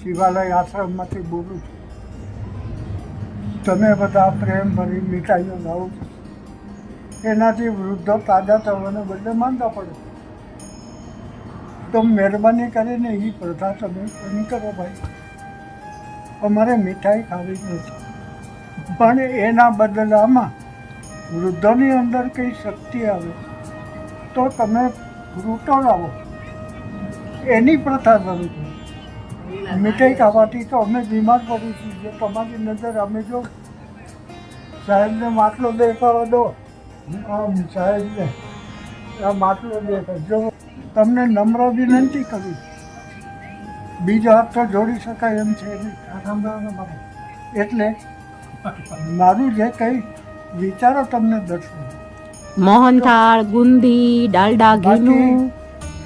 શિવાલય આશ્રમમાંથી બોલું છું. તમે બધા પ્રેમ ભરી મીઠાઈઓ લાવો છો, એનાથી વૃદ્ધો તાજા થવાને બદલે માંદા પડે. તો મહેરબાની કરીને એ પ્રથા તમે બંધ કરો ભાઈ. અમારે મીઠાઈ ખાવી નથી, પણ એના બદલામાં વૃદ્ધોની અંદર કંઈ શક્તિ આવે તો તમે ફ્રૂટો લાવો, એની પ્રથા શરૂ કરો. મીઠાઈ ખાવાથી તો અમે બીમાર પડીશું. જો તમારી નજર અમે જો સાહેબને માટલો દેખાડો દો, આમ સાહેબને આ માટલો દેખાડ. જો તમને નમ્ર વિનંતી કરી, બીજો હાથ તો જોડી શકાય એમ છે નહીં. એટલે મારું જે કંઈ વિચારો તમને દર્શન. મોહનથાળ, ગુંદી, ડાલડા, ઘીનું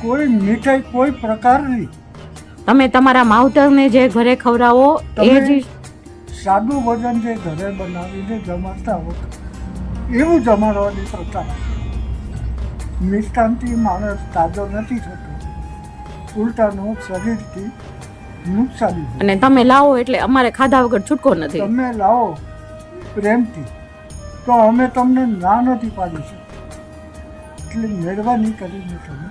કોઈ મીઠાઈ કોઈ પ્રકારની તમે તમારા માવતરને જે ઘરે ખવડાવો એ જ સાદું ભોજન જે ઘરે બનાવીને જમાડતા હો એવું જમાડવાની પ્રથા. મિષ્ટાનથી માણસ તાજો નથી થતો, ઉલટાનું શરીરથી નુકસાની. અને તમે લાવો એટલે અમારે ખાધા વગર છૂટકો નથી. તમે લાવો પ્રેમથી તો અમે તમને ના નથી પાડી શકતા. એટલે મહેરબાની કરીને તમે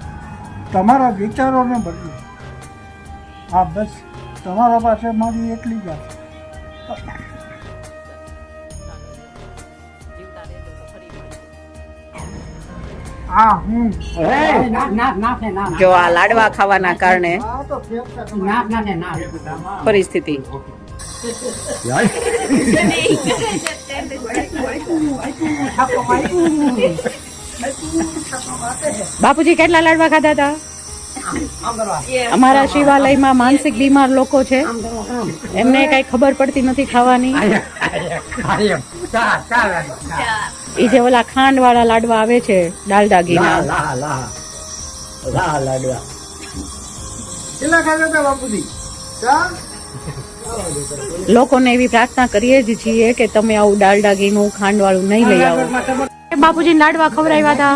તમારા વિચારોને બદલો. હા, બસ તમારા પાસે મારી એટલી જ વાત. હા, હું જો આ લાડવા ખાવાના કારણે પરિસ્થિતિ. બાપુજી કેટલા લાડવા ખાધા હતા? અમારા શિવાલયમાં માનસિક બીમાર લોકો છે, એમને કઈ ખબર પડતી નથી ખાવાની. એ જે ઓલા ખાંડ વાળા લાડવા આવે છે ડાલડા ઘીના, લોકોને એવી પ્રાર્થના કરીએ જ છીએ કે તમે આવું ડાલડા ઘીનું ખાંડ વાળું નહીં લઈ આવો. બાપુજી લાડવા ખવડાવ્યા હતા.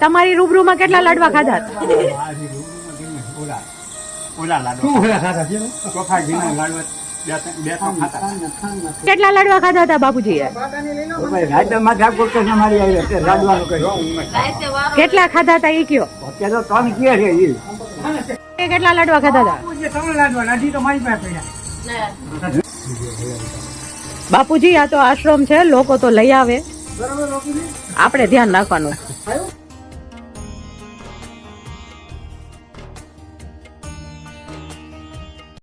તમારી રૂબરૂમાં કેટલા લાડવા ખાધા? કેટલા લાડવા ખાધા હતા બાપુજી? કેટલા ખાધા હતા એ કયો? કેટલા લાડવા ખાધા હતા બાપુજી? આ તો આશ્રમ છે, લોકો તો લઈ આવે, આપણે ધ્યાન રાખવાનું.